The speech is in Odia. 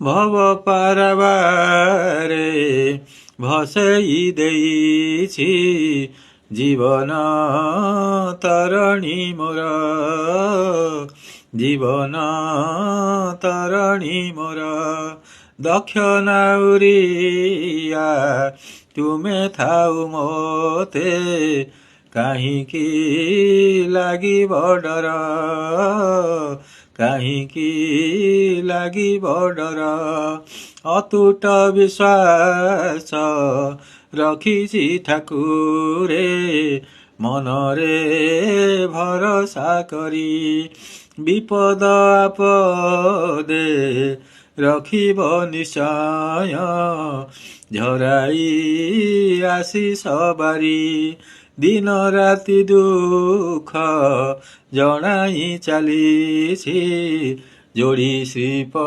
ଭବ ପାରାବାରେ ଭସେଇ ଦେଇଛି ଜୀବନ ତରଣୀ ମୋର, ଜୀବନ ତରଣୀ ମୋର। ଦକ୍ଷ ନାଉରିଆ ତୁମେ ଥାଉ ମୋତେ, କାହିଁକି ଲାଗିବ ଡର, କାହିଁକି ଲାଗିବ ଡର। ଅତୁଟ ବିଶ୍ୱାସ ରଖିଛି ଠାକୁରେ, ମନରେ ଭରସା କରି। ବିପଦ ଆପଦେ ରଖିବ ନିଶ୍ଚୟ, ଝରାଇ ଆଶିଷ ବାରି। ଦିନ ରାତି ଦୁଃଖ ଜଣାଇ ଚାଲିଛି, ଯୋଡ଼ି ଶ୍ରୀପ